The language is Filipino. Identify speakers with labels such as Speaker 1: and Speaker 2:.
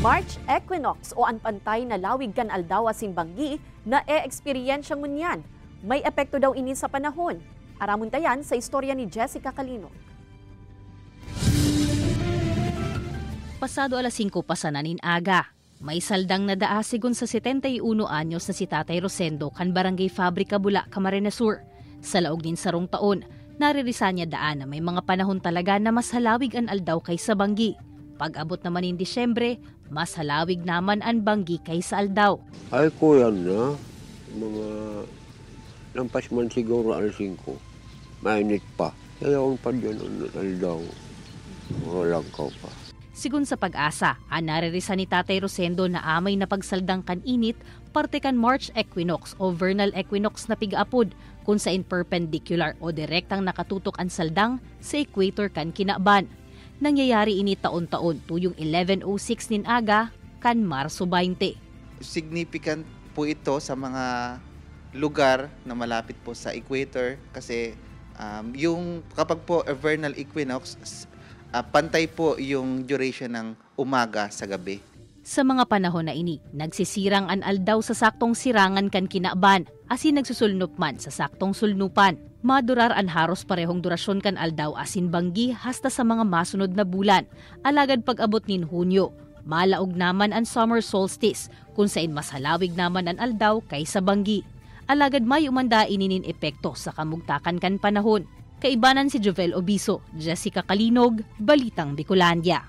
Speaker 1: March equinox o anpantay na lawig kan aldaw asin banggi na e-eksperyensya ngunyan. May epekto daw ini sa panahon. Aramon tayan sa istorya ni Jessica Calino.
Speaker 2: Pasado alas 5 pasananin aga. May saldang na daa sigun sa 71 anyos na si Tatay Rosendo kan Barangay Fabrica, Bula, Camarines Sur. Sa laog din sarong taon, naririsa niya daan na may mga panahon talaga na mas halawig ang aldaw kaysa banggi. Pag-abot naman in Disyembre, mas halawig naman ang banggi kaysa aldaw.
Speaker 3: Ay ko yan na, mga lampas man siguro alas 5, mainit pa. Kaya akong pa dyan ang aldaw, walang ka pa.
Speaker 2: Sigun sa Pag-asa, naririsa ni Tatay Rosendo na amay na pagsaldang kan init, parte kan March equinox o vernal equinox na pigaapod, kung saan perpendicular o direktang nakatutok ang saldang sa equator kan kinaban. Nangyayari ini taon-taon tuyong 11:06 nin aga kan Marso 20.
Speaker 4: Significant po ito sa mga lugar na malapit po sa equator kasi yung kapag po vernal equinox, pantay po yung duration ng umaga sa gabi.
Speaker 2: Sa mga panahon na ini, nagsisirang an aldaw sa saktong sirangan kan kinaban, asin nagsusulnup man sa saktong sulnupan. Madurar an haros parehong durasyon kan aldaw asin banggi hasta sa mga masunod na bulan. Alagad pag-abot nin Hunyo, malaog naman ang summer solstice, kung saan mas halawig naman ang aldaw kaysa banggi. Alagad may umanda ininin epekto sa kamugtakan kan panahon. Kaibanan si Jovel Obiso, Jessica Calinog, Balitang Bicolandia.